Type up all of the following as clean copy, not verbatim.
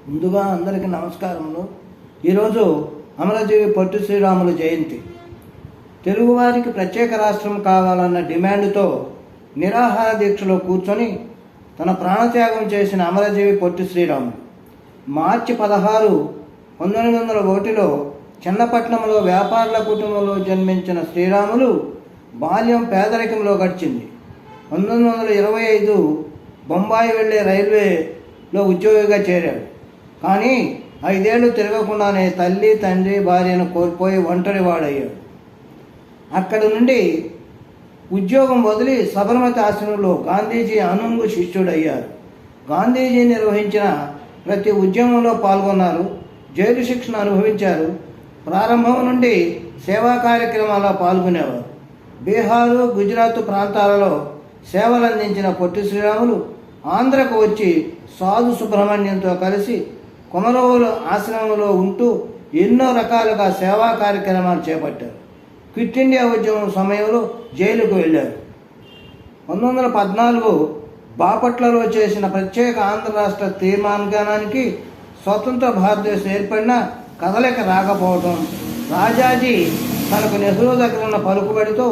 ముందుగా అందరికీ నమస్కారములు. ఈరోజు అమరజీవి పొట్టి శ్రీరాములు జయంతి. తెలుగువారికి ప్రత్యేక రాష్ట్రం కావాలన్న డిమాండ్తో నిరాహార దీక్షలో కూర్చొని తన ప్రాణత్యాగం చేసిన అమరజీవి పొట్టి శ్రీరాములు మార్చి 16, 1901లో చెన్నపట్నంలో వ్యాపారుల కుటుంబంలో జన్మించిన శ్రీరాములు బాల్యం పేదరికంలో గడిచింది. 1925 బొంబాయి వెళ్లే రైల్వేలో ఉద్యోగిగా చేరాడు. కానీ 5 ఏళ్లు తిరగకుండానే తల్లి, తండ్రి, భార్యను కోల్పోయి ఒంటరివాడయ్యాడు. అక్కడి నుండి ఉద్యోగం వదిలి సబర్మతి ఆశ్రమంలో గాంధీజీ అనుంగు శిష్యుడయ్యారు. గాంధీజీ నిర్వహించిన ప్రతి ఉద్యమంలో పాల్గొన్నారు. జైలు శిక్షను అనుభవించారు. ప్రారంభం నుండి సేవా కార్యక్రమాల్లో పాల్గొనేవారు. బీహారు, గుజరాత్ ప్రాంతాలలో సేవలందించిన పొట్టి శ్రీరాములు ఆంధ్రకు వచ్చి సాధు సుబ్రహ్మణ్యంతో కలిసి కొమరవోలు ఆశ్రమంలో ఉంటూ ఎన్నో రకాలుగా సేవా కార్యక్రమాలు చేపట్టారు. క్విట్ ఇండియా ఉద్యమం సమయంలో జైలుకు వెళ్ళారు. 1914 బాపట్లలో చేసిన ప్రత్యేక ఆంధ్ర రాష్ట్ర తీర్మానానికి స్వతంత్ర భారతదేశం ఏర్పడిన కదలిక రాకపోవడం, రాజాజీ తనకు నెహ్రూ దగ్గర ఉన్న పలుకుబడితో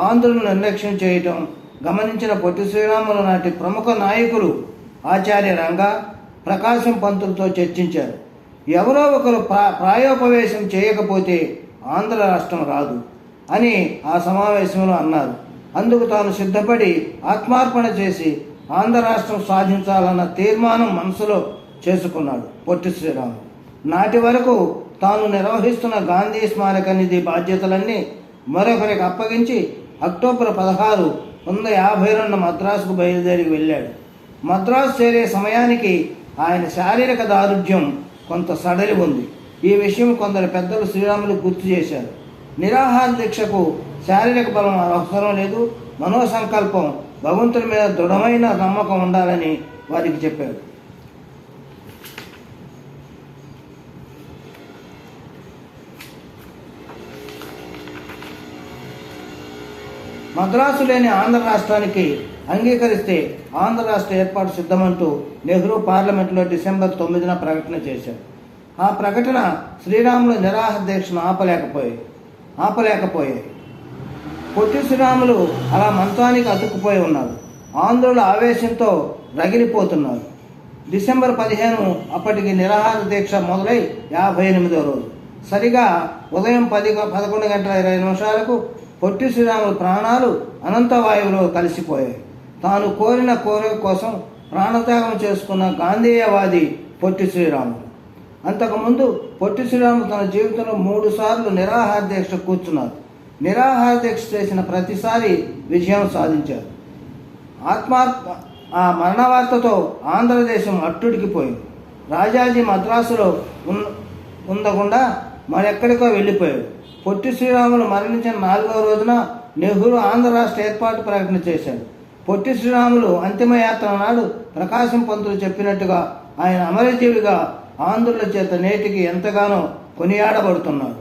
ఆంధ్రులను నిర్లక్ష్యం చేయటం గమనించిన పొట్టి శ్రీరాములు నాటి ప్రముఖ నాయకులు ఆచార్య రంగా, ప్రకాశం పంతులతో చర్చించారు. ఎవరో ఒకరు ప్రాయోపవేశం చేయకపోతే ఆంధ్ర రాష్ట్రం రాదు అని ఆ సమావేశంలో అన్నారు. అందుకు తాను సిద్ధపడి ఆత్మార్పణ చేసి ఆంధ్ర రాష్ట్రం సాధించాలన్న తీర్మానం మనసులో చేసుకున్నాడు పొట్టి శ్రీరాములు. నాటి వరకు తాను నిర్వహిస్తున్న గాంధీ స్మారక నిధి బాధ్యతలన్నీ మరొకరికి అప్పగించి అక్టోబర్ 16, 1952 మద్రాసుకు బయలుదేరి వెళ్ళాడు. మద్రాసు చేరే సమయానికి ఆయన శారీరక దారుఢ్యం కొంత సడలి ఉంది. ఈ విషయం కొందరు పెద్దలు శ్రీరాములు గుర్తు చేశారు. నిరాహార దీక్షకు శారీరక బలం అవసరం లేదు, మనోసంకల్పం, భగవంతుని మీద దృఢమైన నమ్మకం ఉండాలని వారికి చెప్పారు. మద్రాసు లేని ఆంధ్ర రాష్ట్రానికి అంగీకరిస్తే ఆంధ్ర రాష్ట్ర ఏర్పాటు సిద్ధమంటూ నెహ్రూ పార్లమెంట్లో డిసెంబర్ 9న ప్రకటన చేశారు. ఆ ప్రకటన శ్రీరాములు నిరాహార దీక్షను ఆపలేకపోయాయి. పొట్టి శ్రీరాములు అలా మంత్రానికి అతుక్కుపోయి ఉన్నారు. ఆంధ్రుల ఆవేశంతో రగిలిపోతున్నారు. డిసెంబర్ 15 అప్పటికి నిరాహార దీక్ష మొదలై 58వ రోజు సరిగా ఉదయం 11:20 పొట్టి శ్రీరాములు ప్రాణాలు అనంతవాయువులో కలిసిపోయాయి. తాను కోరిన కోరిక కోసం ప్రాణత్యాగం చేసుకున్న గాంధేయవాది పొట్టి శ్రీరాములు. అంతకుముందు పొట్టి శ్రీరాములు తన జీవితంలో 3 సార్లు నిరాహార దీక్ష కూర్చున్నారు. నిరాహార దీక్ష చేసిన ప్రతిసారి విజయం సాధించారు. ఆ మరణ వార్తతో ఆంధ్రదేశం అట్టుడికిపోయింది. రాజాజీ మద్రాసులో ఉండకుండా మరెక్కడికో వెళ్ళిపోయాడు. పొట్టి శ్రీరాములు మరణించిన 4వ రోజున నెహ్రూ ఆంధ్ర రాష్ట్ర ఏర్పాటు ప్రకటన చేశాడు. పొట్టి శ్రీరాములు అంతిమయాత్ర నాడు ప్రకాశం పంతులు చెప్పినట్టుగా ఆయన అమరజీవిగా ఆంధ్రుల చేత నేటికి ఎంతగానో కొనియాడబడుతున్నాడు.